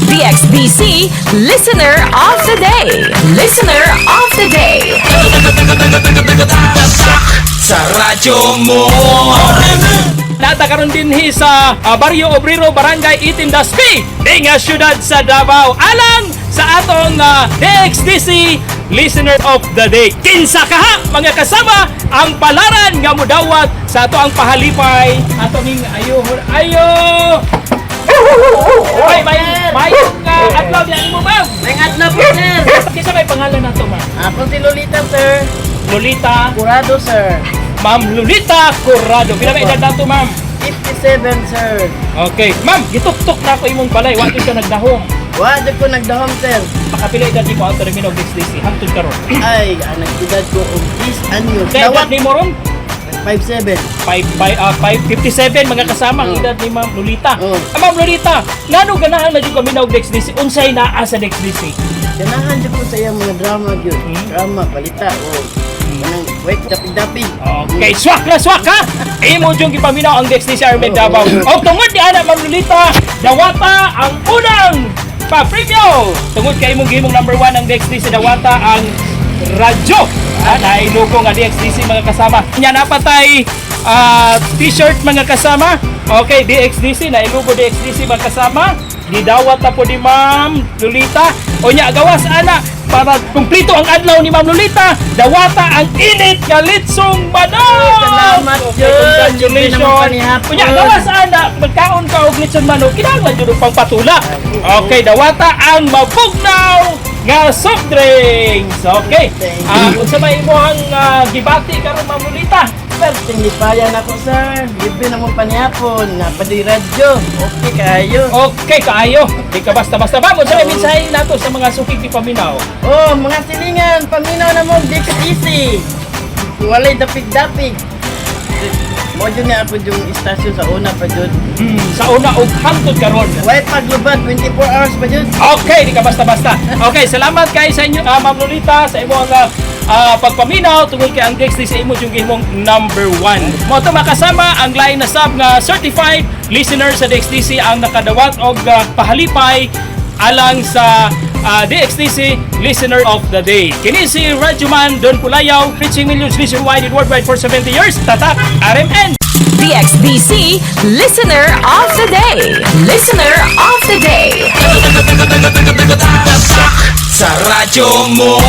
DXDC Listener of the Day. Listener of the Day. Sa radyo mo. Nata karon dinhi sa Barrio Obrero, Barangay Itindaspi, nga syudad sa Davao. Alang sa atong DXDC Listener of the Day. Kinsa kaha mga kasama ang palaran nga mudawat sa ato ang pahalipay. Ato ning ayo. May adlaw diyan mo, ma'am. May adlaw po, sir. Kinsa may pangalan nato, ma'am? Ako si Lolita, sir. Lolita, Curado, sir. Ma'am Lolita Curado. Pila ba edad nato, ma'am? 57, sir. Okay, ma'am, gituktok na ako imong balay. Wa ka nagdahom. Wala ko nagdahom, sir. Makapila edad mo ang termino of DXDC hangtod karon. Ay, anak edad ko og 10 anyos. Sa edad ni mo ron? 57. 557 mga kasama ang edad ni Ma'am Lolita. Oo. Ma'am Lolita, ngano ganahan na jud kami og DXDC? Unsay naa sa DXDC? Ganahan dyan ko sa iyang mga drama yun. Drama, balita, o manang wait, dapig-dapig. Okay, swak ha! Imo jung gipaminaw ang DXDC Armed Davao. Og tungod ni ana Ma'am Lolita, Dawata ang unang pa-preview. Tungod kay imong gihimong number 1 ang DXDC Dawata ang radyo. Nailuko nga DXDC mga kasama. Nya napatay t-shirt mga kasama. Okay, DXDC, nailugo DXDC mga kasama. Gidawat na po ni Ma'am Lolita. O nya gawas ana para kumplito ang adlaw ni Ma'am Lolita. Dawata ang init nga litsong manok. Salamat, Okay, Jud. congratulations. Hindi naman panihapon. O nya gawas ana magkaon ka og litsong manok. Kinahanglan jud pang patula. Okay, dawata ang mabugnaw nga soft drinks. Okay. Unsa may imong gibati karon Ma'am Lolita? Sir, tingipayan ako, sir. Libre na mong panihapon. Napadi radyo. Okay, kayo. Okay, kaayo. Di ka basta-basta ba? Unsa may mensahe nato sa mga sukig ni Paminaw? Oh, mga silingan, paminaw na mo, di ka easy. Walay dapig-dapig. Mo dyan na ako yung istasyon sa una pa dyan. Sa una og hangtod karon. White paglubad, 24 hours pa dyan. Okay, di ka basta-basta. Okay, salamat kay sa inyo, Ma'am Lolita, sa imong pagpaminaw tungod kay ang DXDC sa imo yung gihimong number 1. Mo to makasama ang lain na sub nga certified listener sa DXDC ang nakadawat og pahalipay alang sa DXDC Listener of the Day. Kini si Radyoman Don Pulayaw, reaching millions nationwide and worldwide for 70 years. Tatak RMN. DXDC Listener of the Day. Listener of the Day. Sa radyo mo.